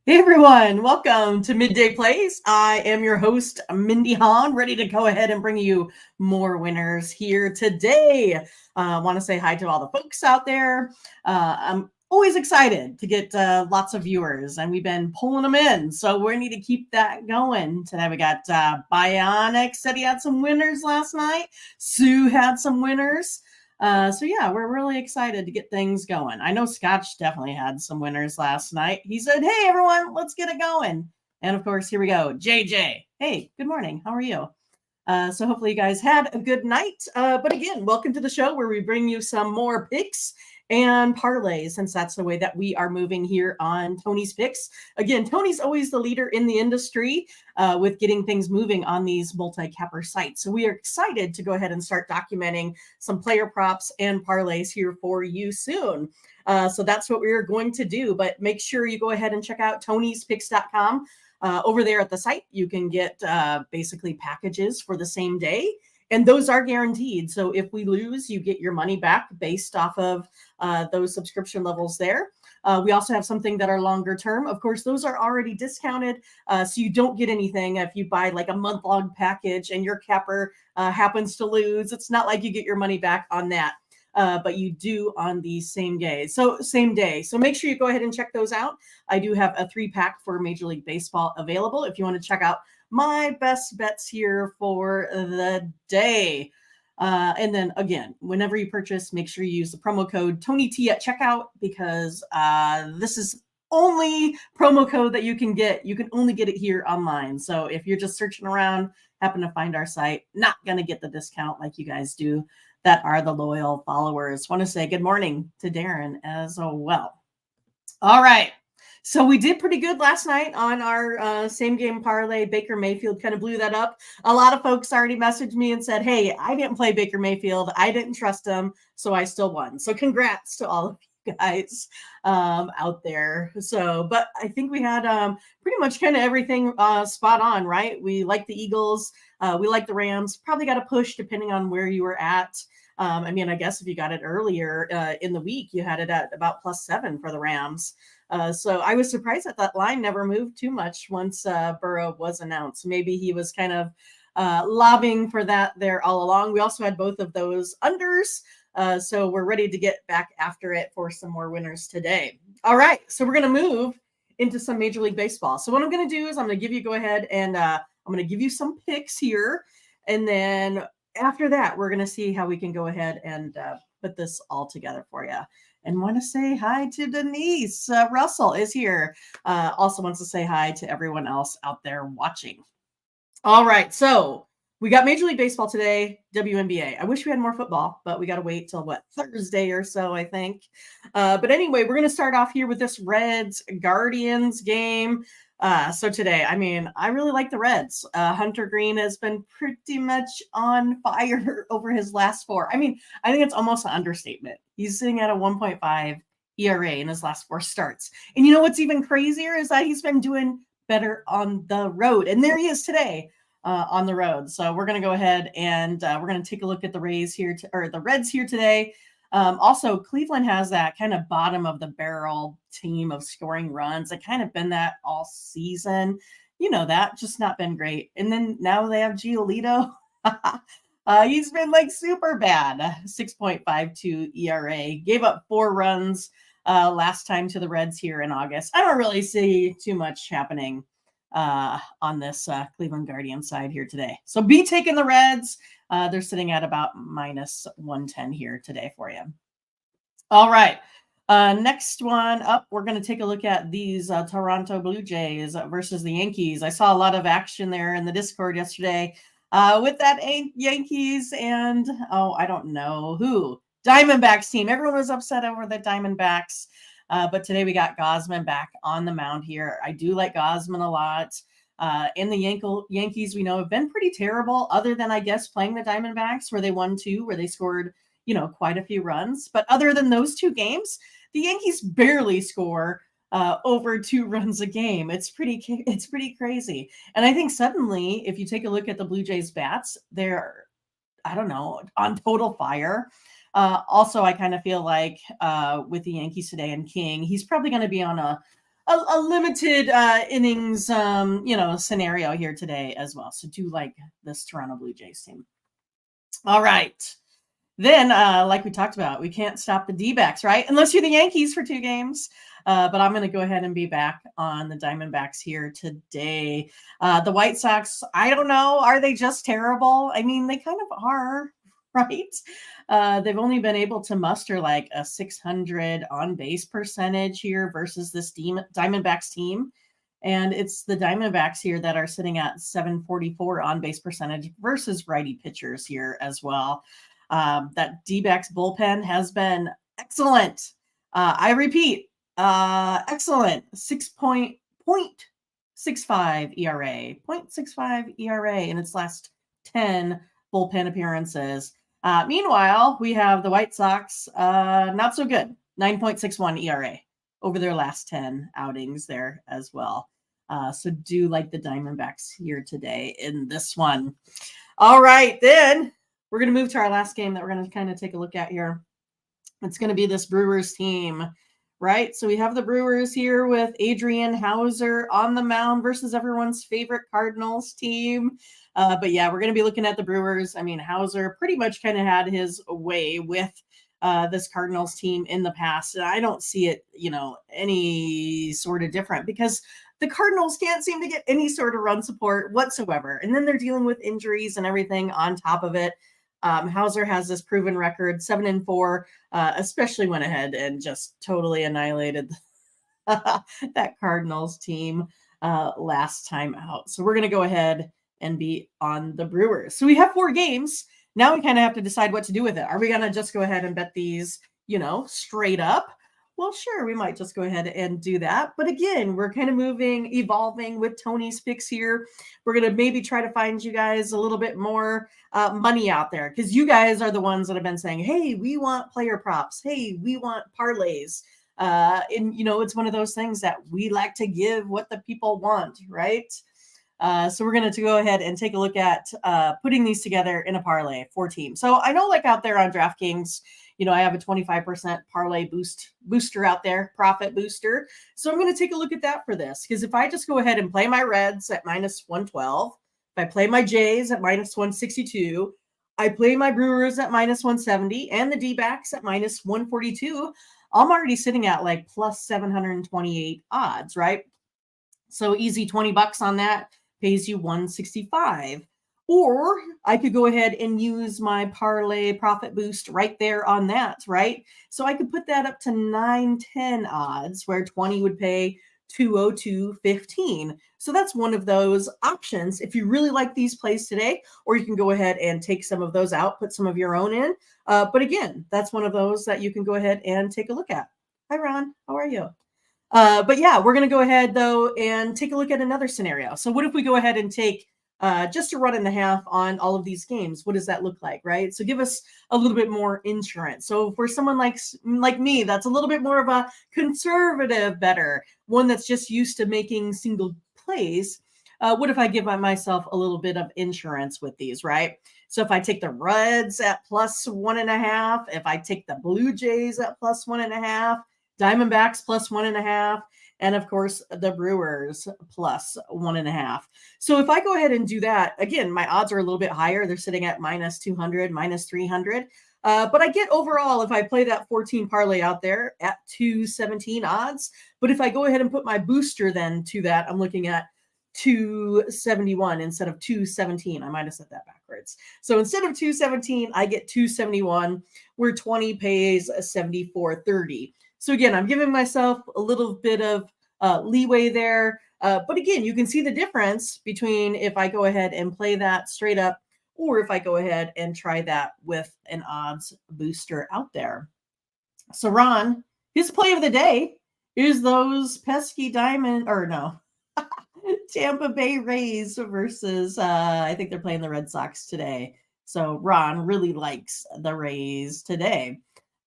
Hey everyone, welcome to Midday Plays. I am your host, Mindy, ready to go ahead and bring you more winners here today. I want to say hi to all the folks out there. I'm always excited to get lots of viewers, and we've been pulling them in, so we need to keep that going. Today we got Bionic said he had some winners last night. Sue had some winners. So yeah, we're really excited to get things going. I know Scotch definitely had some winners last night. He said, "Hey everyone, let's get it going." And of course, here we go. JJ. Hey, good morning. How are you? So hopefully you guys had a good night. But again, welcome to the show where we bring you some more picks and parlays, since that's the way that we are moving here on Tony's Picks. Again, Tony's always the leader in the industry with getting things moving on these multi-capper sites. So we are excited to go ahead and start documenting some player props and parlays here for you soon. So that's what we're going to do. But make sure you go ahead and check out tonyspicks.com. Over there at the site, you can get basically packages for the same day, and those are guaranteed. So if we lose, you get your money back based off of those subscription levels there. We also have something that are longer term. Of course, those are already discounted, so you don't get anything if you buy like a month-long package and your capper happens to lose. It's not like you get your money back on that. But you do on the same day. So make sure you go ahead and check those out. I do have a 3-pack for Major League Baseball available if you want to check out my best bets here for the day. And then again, whenever you purchase, make sure you use the promo code TonyT at checkout, because this is only promo code that you can get. You can only get it here online. So if you're just searching around, happen to find our site, not going to get the discount like you guys do that are the loyal followers. Want to say good morning to Darren as well. All right. So we did pretty good last night on our same game parlay. Baker Mayfield kind of blew that up. A lot of folks already messaged me and said, "Hey, I didn't play Baker Mayfield. I didn't trust him, so I still won." So congrats to all of you guys out there. So, but I think we had pretty much kind of everything spot on, right? We like the Eagles. We like the Rams. Probably got a push depending on where you were at. I mean, I guess if you got it earlier in the week, you had it at about +7 for the Rams. So I was surprised that that line never moved too much once Burrow was announced. Maybe he was kind of lobbying for that there all along. We also had both of those unders. So we're ready to get back after it for some more winners today. All right. So we're going to move into some Major League Baseball. So what I'm going to do is I'm going to give you go ahead and I'm going to give you some picks here. And then after that, we're going to see how we can go ahead and put this all together for you. And want to say hi to Denise. Russell is here. Also wants to say hi to everyone else out there watching. All right. So we got Major League Baseball today, WNBA. I wish we had more football, but we got to wait till Thursday or so, I think. But anyway, we're going to start off here with this Reds Guardians game. So today, I mean, I really like the Reds. Hunter Green has been pretty much on fire over his last 4. I mean, I think it's almost an understatement. He's sitting at a 1.5 ERA in his last 4 starts. And you know what's even crazier is that he's been doing better on the road. And there he is today on the road. So we're going to go ahead and we're going to take a look at the Reds here today. Also, Cleveland has that kind of bottom of the barrel team of scoring runs. It kind of been that all season. You know that, just not been great. And then now they have Giolito. He's been like super bad. 6.52 ERA. Gave up 4 runs last time to the Reds here in August. I don't really see too much happening on this Cleveland Guardian side here today. So be taking the Reds. They're sitting at about -110 here today for you. All right. Next one up, we're going to take a look at these Toronto Blue Jays versus the Yankees. I saw a lot of action there in the Discord yesterday with that Yankees and, I don't know who. Diamondbacks team. Everyone was upset over the Diamondbacks. But today we got Gausman back on the mound here. I do like Gausman a lot. And the Yankees, we know, have been pretty terrible, other than, I guess, playing the Diamondbacks where they won 2, where they scored, quite a few runs. But other than those 2 games, the Yankees barely score over 2 runs a game. It's pretty crazy. And I think suddenly, if you take a look at the Blue Jays bats, they're, I don't know, on total fire. Also, I kind of feel like with the Yankees today and King, he's probably going to be on a a limited innings, scenario here today as well. So do like this Toronto Blue Jays team. All right. Then, like we talked about, we can't stop the D-backs, right? Unless you're the Yankees for 2 games. But I'm going to go ahead and be back on the Diamondbacks here today. The White Sox, I don't know. Are they just terrible? I mean, they kind of are, right? They've only been able to muster like a 600 on-base percentage here versus this Diamondbacks team. And it's the Diamondbacks here that are sitting at 744 on-base percentage versus righty pitchers here as well. That D-backs bullpen has been excellent. I repeat, excellent. 0.65 ERA, 0.65 ERA in its last 10 bullpen appearances. Meanwhile, we have the White Sox, not so good. 9.61 ERA over their last 10 outings there as well. So do like the Diamondbacks here today in this one. All right, then we're going to move to our last game that we're going to kind of take a look at here. It's going to be this Brewers team, right? So we have the Brewers here with Adrian Hauser on the mound versus everyone's favorite Cardinals team. But yeah, we're going to be looking at the Brewers. I mean, Hauser pretty much kind of had his way with this Cardinals team in the past. And I don't see it, any sort of different because the Cardinals can't seem to get any sort of run support whatsoever. And then they're dealing with injuries and everything on top of it. Hauser has this proven record, 7-4, especially went ahead and just totally annihilated that Cardinals team last time out. So we're going to go ahead and be on the Brewers. So we have 4 games. Now we kind of have to decide what to do with it. Are we going to just go ahead and bet these, straight up? Well, sure, we might just go ahead and do that. But again, we're kind of evolving with Tony's picks here. We're going to maybe try to find you guys a little bit more money out there because you guys are the ones that have been saying, hey, we want player props. Hey, we want parlays. And, it's one of those things that we like to give what the people want, right? So we're going to go ahead and take a look at putting these together in a parlay for teams. So I know like out there on DraftKings, I have a 25% parlay booster out there, profit booster. So I'm going to take a look at that for this. Because if I just go ahead and play my Reds at minus 112, if I play my Jays at minus 162, I play my Brewers at minus 170 and the D-backs at minus 142, I'm already sitting at like plus 728 odds, right? So easy $20 on that pays you 165. Or I could go ahead and use my parlay profit boost right there on that, right? So I could put that up to 910 odds where 20 would pay 202.15. So that's one of those options if you really like these plays today, or you can go ahead and take some of those out, put some of your own in. But again, that's one of those that you can go ahead and take a look at. Hi, Ron. How are you? But yeah, we're going to go ahead though and take a look at another scenario. So what if we go ahead and take just a run and a half on all of these games? What does that look like, right? So give us a little bit more insurance. So for someone like me, that's a little bit more of a conservative bettor, one that's just used to making single plays. What if I give myself a little bit of insurance with these, right? So if I take the Reds at plus 1.5, if I take the Blue Jays at plus 1.5, Diamondbacks plus 1.5, and of course the Brewers plus 1.5. So if I go ahead and do that, again, my odds are a little bit higher. They're sitting at minus 200, minus 300. But I get overall, if I play that 14 parlay out there at 217 odds, but if I go ahead and put my booster then to that, I'm looking at 271 instead of 217. I might have said that backwards. So instead of 217, I get 271, where 20 pays 74.30. So again, I'm giving myself a little bit of leeway there. But again, you can see the difference between if I go ahead and play that straight up, or if I go ahead and try that with an odds booster out there. So Ron, his play of the day is those pesky Tampa Bay Rays versus, I think they're playing the Red Sox today. So Ron really likes the Rays today.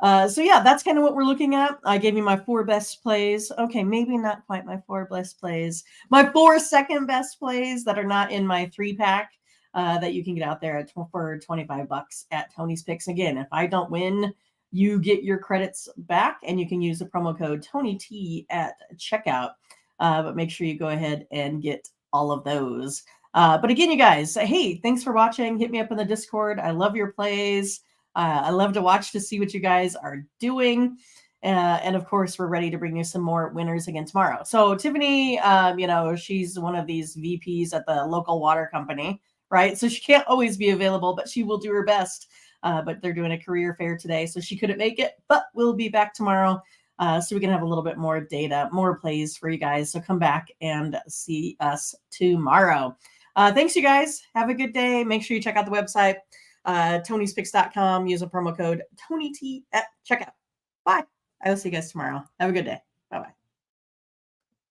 So yeah, that's kind of what we're looking at. I gave you my 4 best plays. Okay, maybe not quite my 4 best plays. My 4 second best plays that are not in my 3-pack that you can get out there for $25 at Tony's Picks. Again, if I don't win you get your credits back, and you can use the promo code TonyT at checkout. But make sure you go ahead and get all of those. But again, you guys, hey, thanks for watching. Hit me up in the Discord. I love your plays. I love to watch to see what you guys are doing. And of course, we're ready to bring you some more winners again tomorrow. So Tiffany, she's one of these VPs at the local water company, right? So she can't always be available, but she will do her best. But they're doing a career fair today, so she couldn't make it, but we'll be back tomorrow. So we can have a little bit more data, more plays for you guys. So come back and see us tomorrow. Thanks, you guys. Have a good day. Make sure you check out the website, Tony'sPicks.com. Use a promo code TonyT at checkout. Bye. I will see you guys tomorrow. Have a good day. Bye-bye.